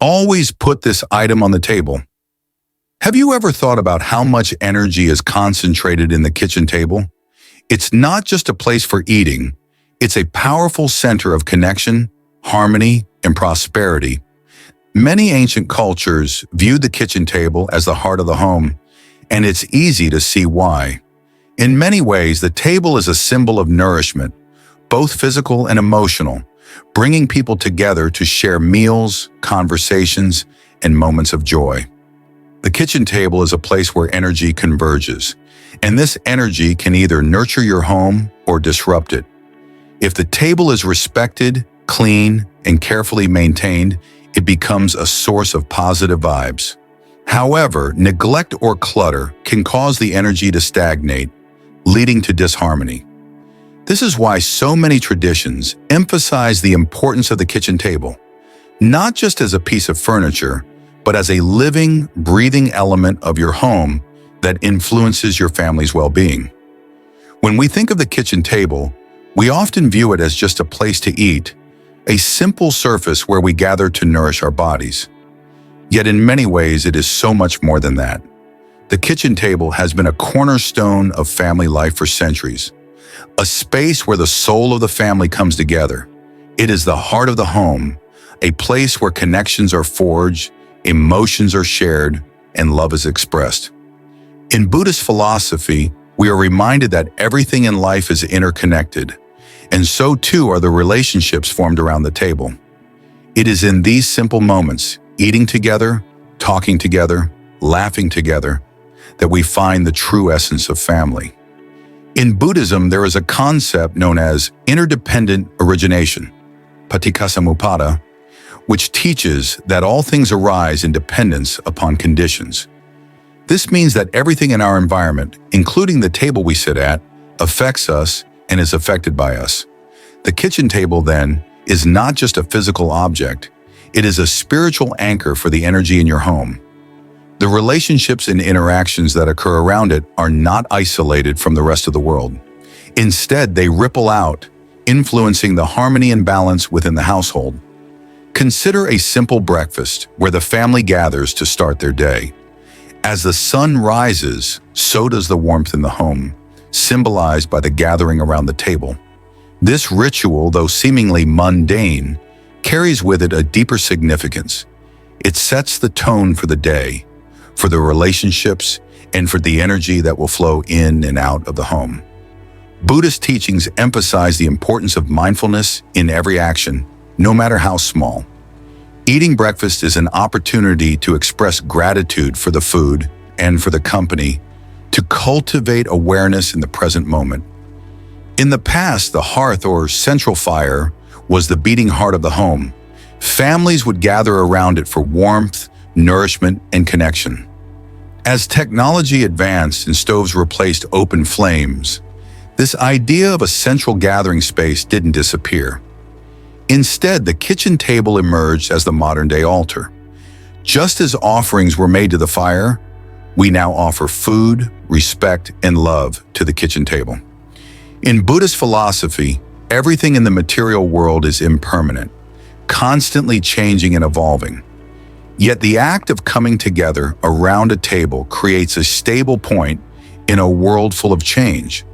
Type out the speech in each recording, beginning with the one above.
Always put this item on the table. Have you ever thought about how much energy is concentrated in the kitchen table? It's not just a place for eating, it's a powerful center of connection, harmony, and prosperity. Many ancient cultures viewed the kitchen table as the heart of the home, and it's easy to see why. In many ways, the table is a symbol of nourishment, both physical and emotional, bringing people together to share meals, conversations, and moments of joy. The kitchen table is a place where energy converges, and this energy can either nurture your home or disrupt it. If the table is respected, clean, and carefully maintained, it becomes a source of positive vibes. However, neglect or clutter can cause the energy to stagnate, leading to disharmony. This is why so many traditions emphasize the importance of the kitchen table, not just as a piece of furniture, but as a living, breathing element of your home that influences your family's well-being. When we think of the kitchen table, we often view it as just a place to eat, a simple surface where we gather to nourish our bodies. Yet in many ways, it is so much more than that. The kitchen table has been a cornerstone of family life for centuries, a space where the soul of the family comes together. It is the heart of the home, a place where connections are forged, emotions are shared, and love is expressed. In Buddhist philosophy, we are reminded that everything in life is interconnected, and so too are the relationships formed around the table. It is in these simple moments, eating together, talking together, laughing together, that we find the true essence of family. In Buddhism, there is a concept known as interdependent origination, paticcasamuppada, which teaches that all things arise in dependence upon conditions. This means that everything in our environment, including the table we sit at, affects us and is affected by us. The kitchen table, then, is not just a physical object, it is a spiritual anchor for the energy in your home. The relationships and interactions that occur around it are not isolated from the rest of the world. Instead, they ripple out, influencing the harmony and balance within the household. Consider a simple breakfast where the family gathers to start their day. As the sun rises, so does the warmth in the home, symbolized by the gathering around the table. This ritual, though seemingly mundane, carries with it a deeper significance. It sets the tone for the day, for the relationships, and for the energy that will flow in and out of the home. Buddhist teachings emphasize the importance of mindfulness in every action, no matter how small. Eating breakfast is an opportunity to express gratitude for the food and for the company, to cultivate awareness in the present moment. In the past, the hearth or central fire was the beating heart of the home. Families would gather around it for warmth, nourishment, and connection. As technology advanced and stoves replaced open flames, this idea of a central gathering space didn't disappear. Instead, the kitchen table emerged as the modern-day altar. Just as offerings were made to the fire, we now offer food, respect, and love to the kitchen table. In Buddhist philosophy, everything in the material world is impermanent, constantly changing and evolving. Yet the act of coming together around a table creates a stable point in a world full of change.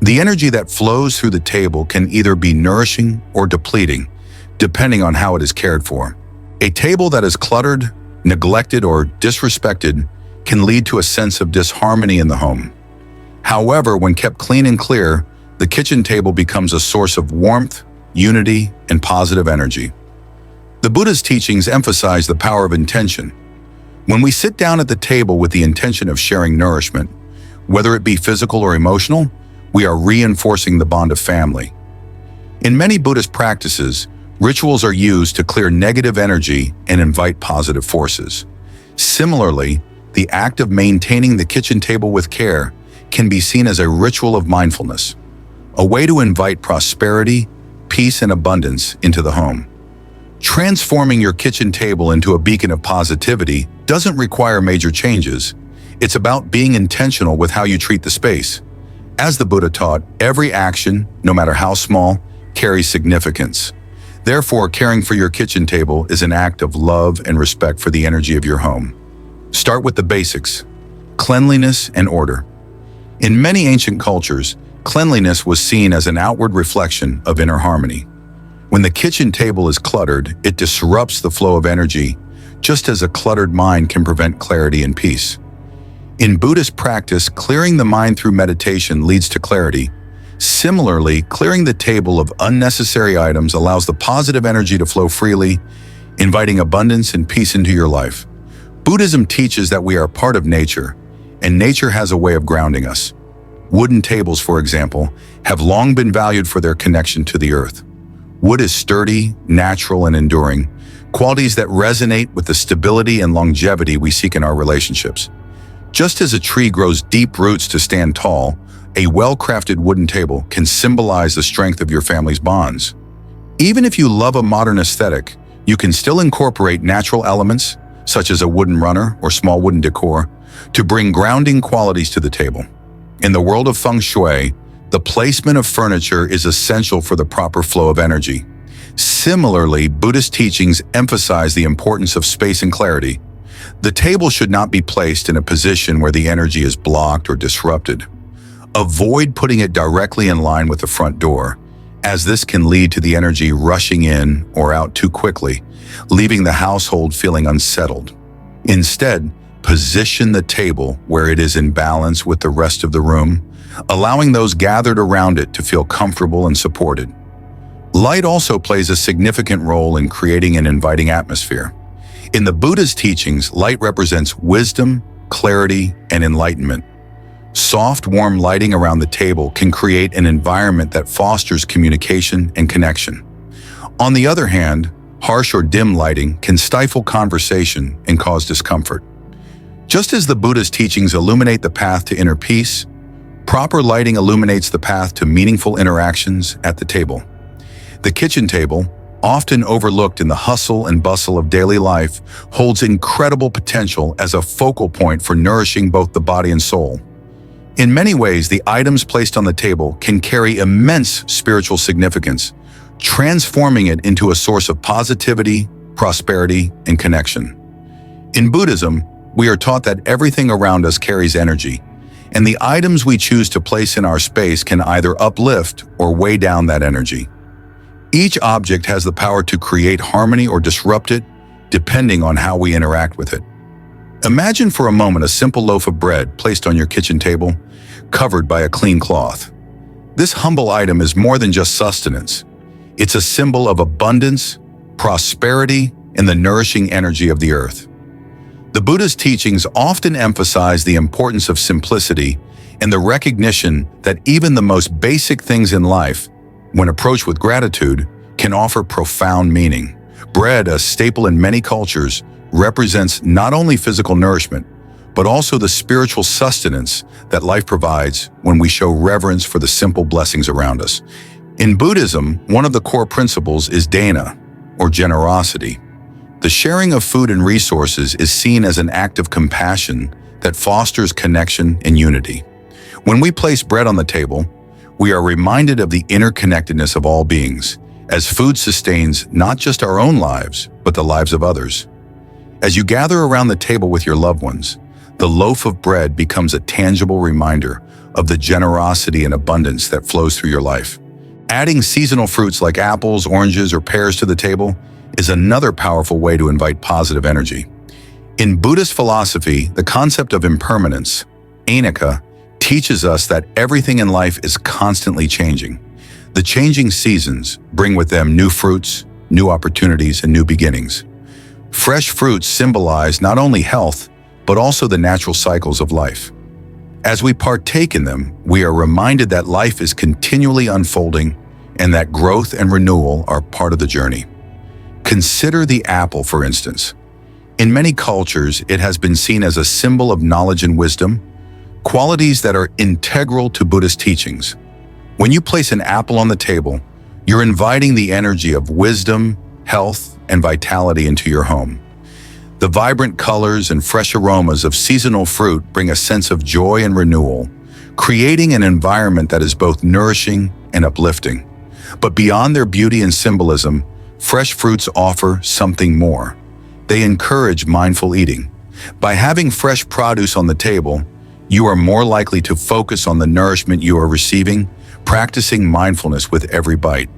The energy that flows through the table can either be nourishing or depleting, depending on how it is cared for. A table that is cluttered, neglected, or disrespected can lead to a sense of disharmony in the home. However, when kept clean and clear, the kitchen table becomes a source of warmth, unity, and positive energy. The Buddha's teachings emphasize the power of intention. When we sit down at the table with the intention of sharing nourishment, whether it be physical or emotional, we are reinforcing the bond of family. In many Buddhist practices, rituals are used to clear negative energy and invite positive forces. Similarly, the act of maintaining the kitchen table with care can be seen as a ritual of mindfulness, a way to invite prosperity, peace, and abundance into the home. Transforming your kitchen table into a beacon of positivity doesn't require major changes. It's about being intentional with how you treat the space. As the Buddha taught, every action, no matter how small, carries significance. Therefore, caring for your kitchen table is an act of love and respect for the energy of your home. Start with the basics: cleanliness and order. In many ancient cultures, cleanliness was seen as an outward reflection of inner harmony. When the kitchen table is cluttered, it disrupts the flow of energy, just as a cluttered mind can prevent clarity and peace. In Buddhist practice, clearing the mind through meditation leads to clarity. Similarly, clearing the table of unnecessary items allows the positive energy to flow freely, inviting abundance and peace into your life. Buddhism teaches that we are part of nature, and nature has a way of grounding us. Wooden tables, for example, have long been valued for their connection to the earth. Wood is sturdy, natural, and enduring, qualities that resonate with the stability and longevity we seek in our relationships. Just as a tree grows deep roots to stand tall, a well-crafted wooden table can symbolize the strength of your family's bonds. Even if you love a modern aesthetic, you can still incorporate natural elements, such as a wooden runner or small wooden decor, to bring grounding qualities to the table. In the world of Feng Shui, the placement of furniture is essential for the proper flow of energy. Similarly, Buddhist teachings emphasize the importance of space and clarity. The table should not be placed in a position where the energy is blocked or disrupted. Avoid putting it directly in line with the front door, as this can lead to the energy rushing in or out too quickly, leaving the household feeling unsettled. Instead, position the table where it is in balance with the rest of the room, allowing those gathered around it to feel comfortable and supported. Light also plays a significant role in creating an inviting atmosphere. In the Buddha's teachings, light represents wisdom, clarity, and enlightenment. Soft, warm lighting around the table can create an environment that fosters communication and connection. On the other hand, harsh or dim lighting can stifle conversation and cause discomfort. Just as the Buddha's teachings illuminate the path to inner peace, proper lighting illuminates the path to meaningful interactions at the table. The kitchen table, often overlooked in the hustle and bustle of daily life, holds incredible potential as a focal point for nourishing both the body and soul. In many ways, the items placed on the table can carry immense spiritual significance, transforming it into a source of positivity, prosperity, and connection. In Buddhism, we are taught that everything around us carries energy, and the items we choose to place in our space can either uplift or weigh down that energy. Each object has the power to create harmony or disrupt it, depending on how we interact with it. Imagine for a moment a simple loaf of bread placed on your kitchen table, covered by a clean cloth. This humble item is more than just sustenance. It's a symbol of abundance, prosperity, and the nourishing energy of the earth. The Buddha's teachings often emphasize the importance of simplicity and the recognition that even the most basic things in life, when approached with gratitude, can offer profound meaning. Bread, a staple in many cultures, represents not only physical nourishment, but also the spiritual sustenance that life provides when we show reverence for the simple blessings around us. In Buddhism, one of the core principles is dana, or generosity. The sharing of food and resources is seen as an act of compassion that fosters connection and unity. When we place bread on the table, we are reminded of the interconnectedness of all beings, as food sustains not just our own lives, but the lives of others. As you gather around the table with your loved ones, the loaf of bread becomes a tangible reminder of the generosity and abundance that flows through your life. Adding seasonal fruits like apples, oranges, or pears to the table is another powerful way to invite positive energy. In Buddhist philosophy, the concept of impermanence, anicca, teaches us that everything in life is constantly changing. The changing seasons bring with them new fruits, new opportunities, and new beginnings. Fresh fruits symbolize not only health, but also the natural cycles of life. As we partake in them, we are reminded that life is continually unfolding and that growth and renewal are part of the journey. Consider the apple, for instance. In many cultures, it has been seen as a symbol of knowledge and wisdom, qualities that are integral to Buddhist teachings. When you place an apple on the table, you're inviting the energy of wisdom, health, and vitality into your home. The vibrant colors and fresh aromas of seasonal fruit bring a sense of joy and renewal, creating an environment that is both nourishing and uplifting. But beyond their beauty and symbolism, fresh fruits offer something more. They encourage mindful eating. By having fresh produce on the table, you are more likely to focus on the nourishment you are receiving, practicing mindfulness with every bite.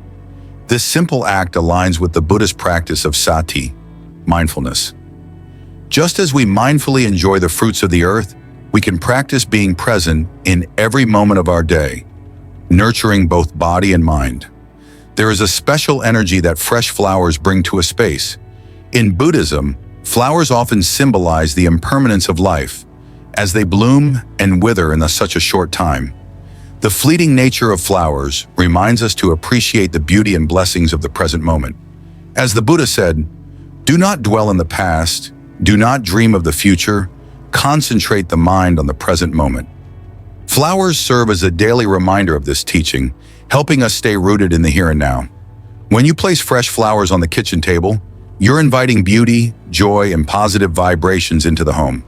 This simple act aligns with the Buddhist practice of sati, mindfulness. Just as we mindfully enjoy the fruits of the earth, we can practice being present in every moment of our day, nurturing both body and mind. There is a special energy that fresh flowers bring to a space. In Buddhism, flowers often symbolize the impermanence of life, as they bloom and wither in such a short time. The fleeting nature of flowers reminds us to appreciate the beauty and blessings of the present moment. As the Buddha said, "Do not dwell in the past, do not dream of the future, concentrate the mind on the present moment." Flowers serve as a daily reminder of this teaching, helping us stay rooted in the here and now. When you place fresh flowers on the kitchen table, you're inviting beauty, joy, and positive vibrations into the home.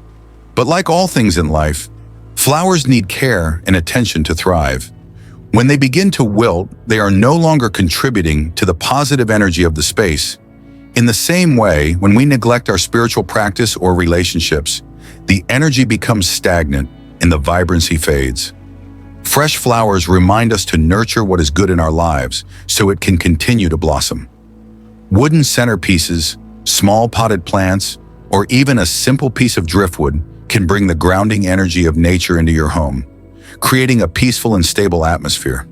But like all things in life, flowers need care and attention to thrive. When they begin to wilt, they are no longer contributing to the positive energy of the space. In the same way, when we neglect our spiritual practice or relationships, the energy becomes stagnant and the vibrancy fades. Fresh flowers remind us to nurture what is good in our lives so it can continue to blossom. Wooden centerpieces, small potted plants, or even a simple piece of driftwood can bring the grounding energy of nature into your home, creating a peaceful and stable atmosphere.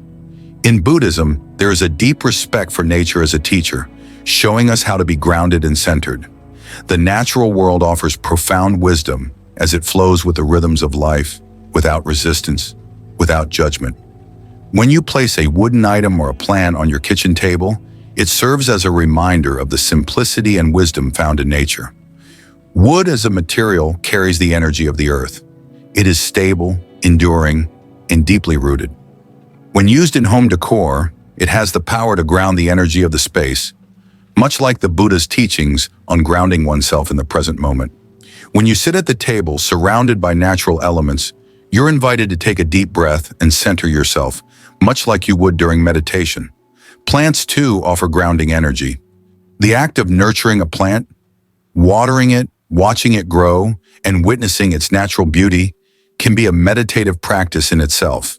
In Buddhism, there is a deep respect for nature as a teacher, showing us how to be grounded and centered. The natural world offers profound wisdom as it flows with the rhythms of life, without resistance, without judgment. When you place a wooden item or a plant on your kitchen table, it serves as a reminder of the simplicity and wisdom found in nature. Wood as a material carries the energy of the earth. It is stable, enduring, and deeply rooted. When used in home decor, it has the power to ground the energy of the space, much like the Buddha's teachings on grounding oneself in the present moment. When you sit at the table surrounded by natural elements, you're invited to take a deep breath and center yourself, much like you would during meditation. Plants, too, offer grounding energy. The act of nurturing a plant, watering it, watching it grow, and witnessing its natural beauty can be a meditative practice in itself.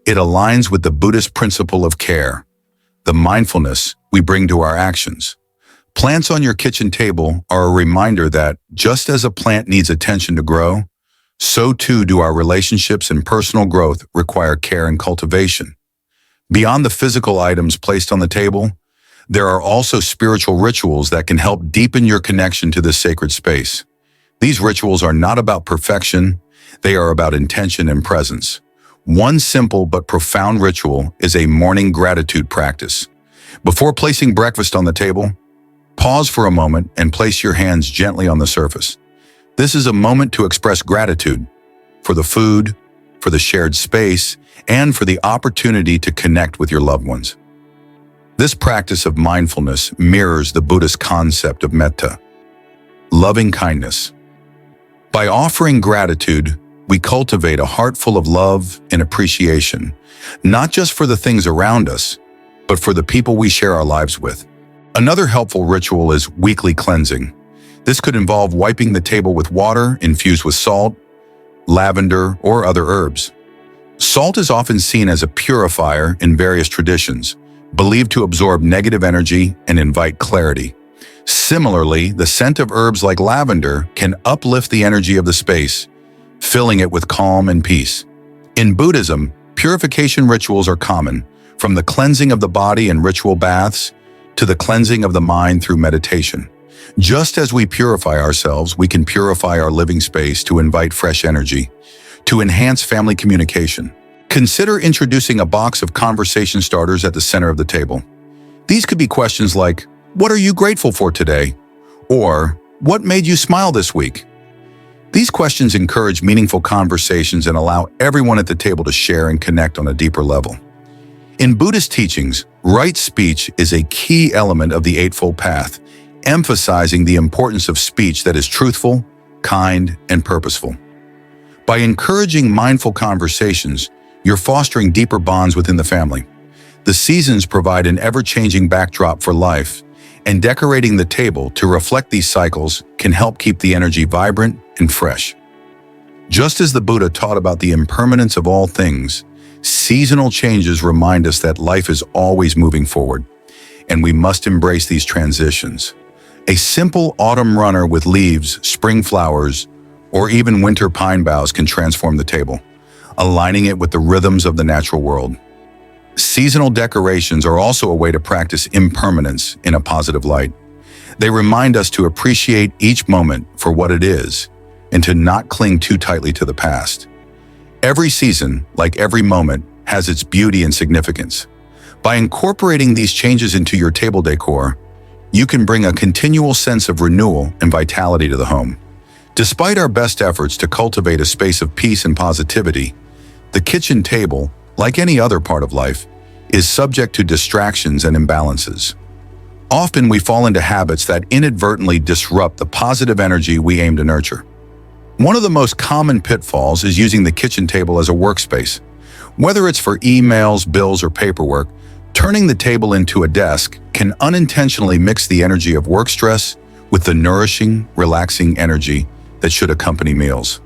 It aligns with the Buddhist principle of care, the mindfulness we bring to our actions. Plants on your kitchen table are a reminder that, just as a plant needs attention to grow, so too do our relationships and personal growth require care and cultivation. Beyond the physical items placed on the table, there are also spiritual rituals that can help deepen your connection to this sacred space. These rituals are not about perfection, they are about intention and presence. One simple but profound ritual is a morning gratitude practice. Before placing breakfast on the table, pause for a moment and place your hands gently on the surface. This is a moment to express gratitude for the food, for the shared space, and for the opportunity to connect with your loved ones. This practice of mindfulness mirrors the Buddhist concept of metta, loving kindness. By offering gratitude, we cultivate a heart full of love and appreciation, not just for the things around us, but for the people we share our lives with. Another helpful ritual is weekly cleansing. This could involve wiping the table with water infused with salt, lavender, or other herbs. Salt is often seen as a purifier in various traditions, believed to absorb negative energy and invite clarity. Similarly, the scent of herbs like lavender can uplift the energy of the space, filling it with calm and peace. In Buddhism, purification rituals are common, from the cleansing of the body in ritual baths to the cleansing of the mind through meditation. Just as we purify ourselves, we can purify our living space to invite fresh energy, to enhance family communication. Consider introducing a box of conversation starters at the center of the table. These could be questions like, "What are you grateful for today?" Or, "What made you smile this week?" These questions encourage meaningful conversations and allow everyone at the table to share and connect on a deeper level. In Buddhist teachings, right speech is a key element of the Eightfold Path, emphasizing the importance of speech that is truthful, kind, and purposeful. By encouraging mindful conversations, you're fostering deeper bonds within the family. The seasons provide an ever-changing backdrop for life, and decorating the table to reflect these cycles can help keep the energy vibrant and fresh. Just as the Buddha taught about the impermanence of all things, seasonal changes remind us that life is always moving forward, and we must embrace these transitions. A simple autumn runner with leaves, spring flowers, or even winter pine boughs can transform the table, aligning it with the rhythms of the natural world. Seasonal decorations are also a way to practice impermanence in a positive light. They remind us to appreciate each moment for what it is and to not cling too tightly to the past. Every season, like every moment, has its beauty and significance. By incorporating these changes into your table decor, you can bring a continual sense of renewal and vitality to the home. Despite our best efforts to cultivate a space of peace and positivity, the kitchen table, like any other part of life, is subject to distractions and imbalances. Often we fall into habits that inadvertently disrupt the positive energy we aim to nurture. One of the most common pitfalls is using the kitchen table as a workspace. Whether it's for emails, bills, or paperwork, turning the table into a desk can unintentionally mix the energy of work stress with the nourishing, relaxing energy that should accompany meals.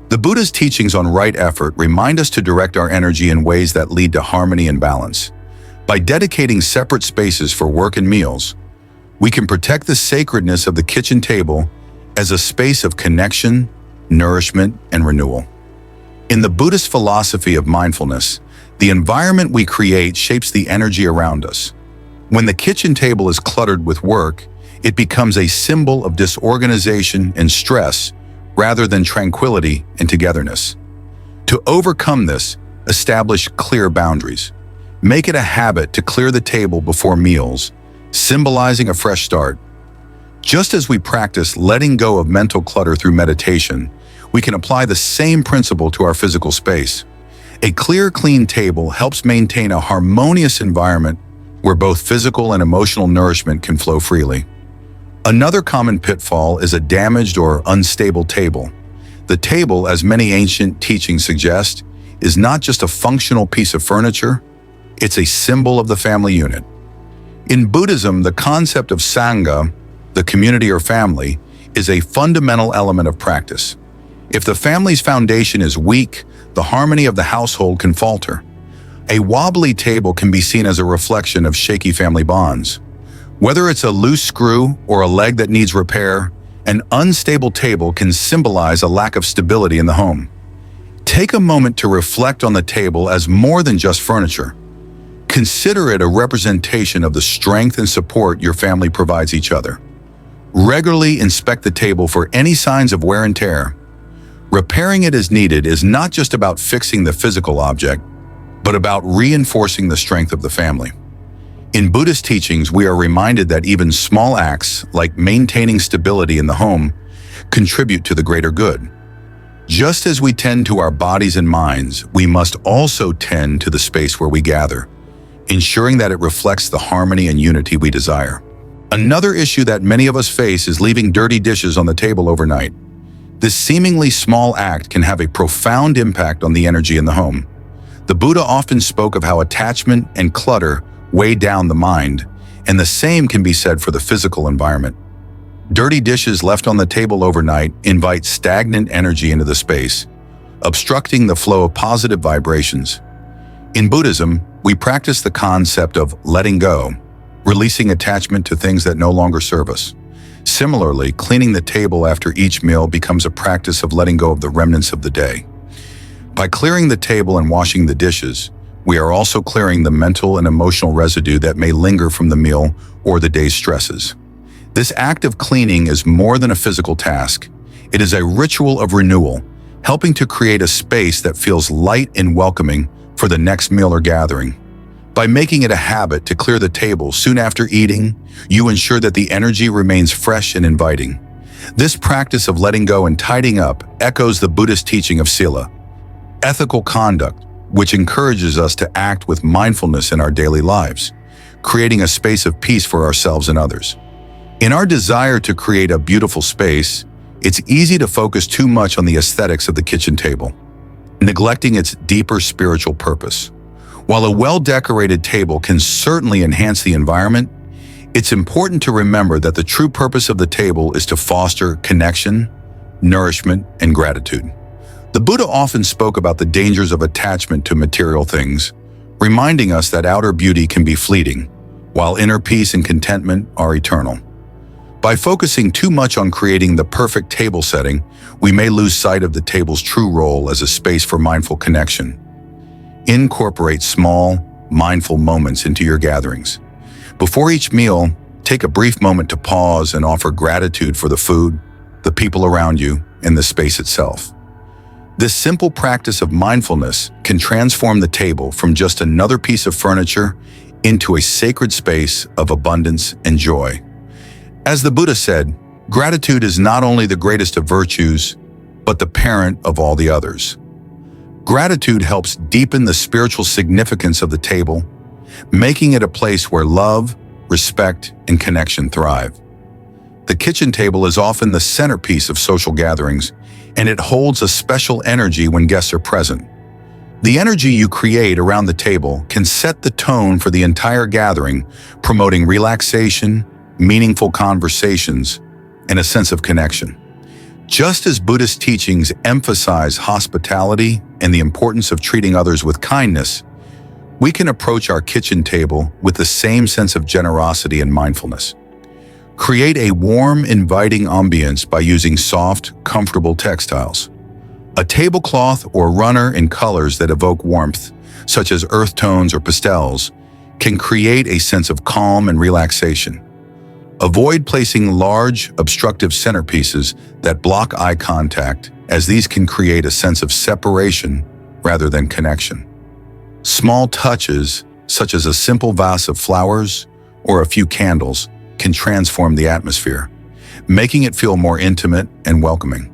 The Buddha's teachings on right effort remind us to direct our energy in ways that lead to harmony and balance. By dedicating separate spaces for work and meals, we can protect the sacredness of the kitchen table as a space of connection, nourishment, and renewal. In the Buddhist philosophy of mindfulness, the environment we create shapes the energy around us. When the kitchen table is cluttered with work, it becomes a symbol of disorganization and stress rather than tranquility and togetherness. To overcome this, establish clear boundaries. Make it a habit to clear the table before meals, symbolizing a fresh start. Just as we practice letting go of mental clutter through meditation, we can apply the same principle to our physical space. A clear, clean table helps maintain a harmonious environment where both physical and emotional nourishment can flow freely. Another common pitfall is a damaged or unstable table. The table, as many ancient teachings suggest, is not just a functional piece of furniture, it's a symbol of the family unit. In Buddhism, the concept of Sangha, the community or family, is a fundamental element of practice. If the family's foundation is weak, the harmony of the household can falter. A wobbly table can be seen as a reflection of shaky family bonds. Whether it's a loose screw or a leg that needs repair, an unstable table can symbolize a lack of stability in the home. Take a moment to reflect on the table as more than just furniture. Consider it a representation of the strength and support your family provides each other. Regularly inspect the table for any signs of wear and tear. Repairing it as needed is not just about fixing the physical object, but about reinforcing the strength of the family. In Buddhist teachings, we are reminded that even small acts, like maintaining stability in the home, contribute to the greater good. Just as we tend to our bodies and minds, we must also tend to the space where we gather, ensuring that it reflects the harmony and unity we desire. Another issue that many of us face is leaving dirty dishes on the table overnight. This seemingly small act can have a profound impact on the energy in the home. The Buddha often spoke of how attachment and clutter weigh down the mind, and the same can be said for the physical environment. Dirty dishes left on the table overnight invite stagnant energy into the space, obstructing the flow of positive vibrations. In Buddhism, we practice the concept of letting go, releasing attachment to things that no longer serve us. Similarly, cleaning the table after each meal becomes a practice of letting go of the remnants of the day. By clearing the table and washing the dishes, we are also clearing the mental and emotional residue that may linger from the meal or the day's stresses. This act of cleaning is more than a physical task. It is a ritual of renewal, helping to create a space that feels light and welcoming for the next meal or gathering. By making it a habit to clear the table soon after eating, you ensure that the energy remains fresh and inviting. This practice of letting go and tidying up echoes the Buddhist teaching of sila, ethical conduct, which encourages us to act with mindfulness in our daily lives, creating a space of peace for ourselves and others. In our desire to create a beautiful space, it's easy to focus too much on the aesthetics of the kitchen table, neglecting its deeper spiritual purpose. While a well-decorated table can certainly enhance the environment, It's important to remember that the true purpose of the table is to foster connection, nourishment, and gratitude. The Buddha often spoke about the dangers of attachment to material things, reminding us that outer beauty can be fleeting, while inner peace and contentment are eternal. By focusing too much on creating the perfect table setting, we may lose sight of the table's true role as a space for mindful connection. Incorporate small, mindful moments into your gatherings. Before each meal, take a brief moment to pause and offer gratitude for the food, the people around you, and the space itself. This simple practice of mindfulness can transform the table from just another piece of furniture into a sacred space of abundance and joy. As the Buddha said, gratitude is not only the greatest of virtues, but the parent of all the others. Gratitude helps deepen the spiritual significance of the table, making it a place where love, respect, and connection thrive. The kitchen table is often the centerpiece of social gatherings, and it holds a special energy when guests are present. The energy you create around the table can set the tone for the entire gathering, promoting relaxation, meaningful conversations, and a sense of connection. Just as Buddhist teachings emphasize hospitality and the importance of treating others with kindness, we can approach our kitchen table with the same sense of generosity and mindfulness. Create a warm, inviting ambience by using soft, comfortable textiles. A tablecloth or runner in colors that evoke warmth, such as earth tones or pastels, can create a sense of calm and relaxation. Avoid placing large, obstructive centerpieces that block eye contact, as these can create a sense of separation rather than connection. Small touches, such as a simple vase of flowers or a few candles, can transform the atmosphere, making it feel more intimate and welcoming.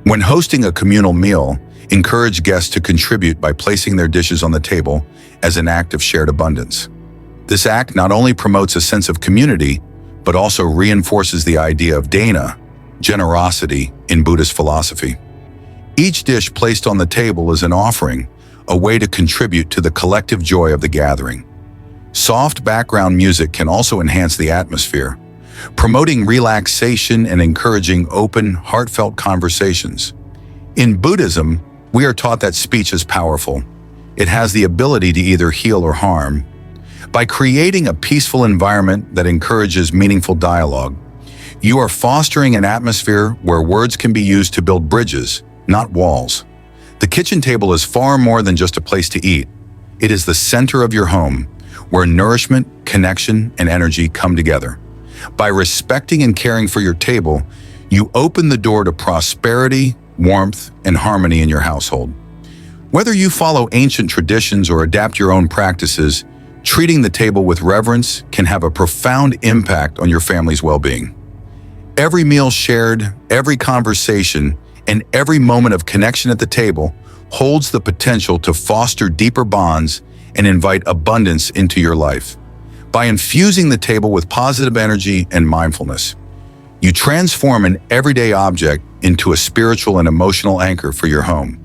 When hosting a communal meal, encourage guests to contribute by placing their dishes on the table as an act of shared abundance. This act not only promotes a sense of community, but also reinforces the idea of dana, generosity, in Buddhist philosophy. Each dish placed on the table is an offering, a way to contribute to the collective joy of the gathering. Soft background music can also enhance the atmosphere, promoting relaxation and encouraging open, heartfelt conversations. In Buddhism, we are taught that speech is powerful. It has the ability to either heal or harm. By creating a peaceful environment that encourages meaningful dialogue, you are fostering an atmosphere where words can be used to build bridges, not walls. The kitchen table is far more than just a place to eat. It is the center of your home, where nourishment, connection, and energy come together. By respecting and caring for your table, you open the door to prosperity, warmth, and harmony in your household. Whether you follow ancient traditions or adapt your own practices, treating the table with reverence can have a profound impact on your family's well-being. Every meal shared, every conversation, and every moment of connection at the table holds the potential to foster deeper bonds and invite abundance into your life. By infusing the table with positive energy and mindfulness, you transform an everyday object into a spiritual and emotional anchor for your home.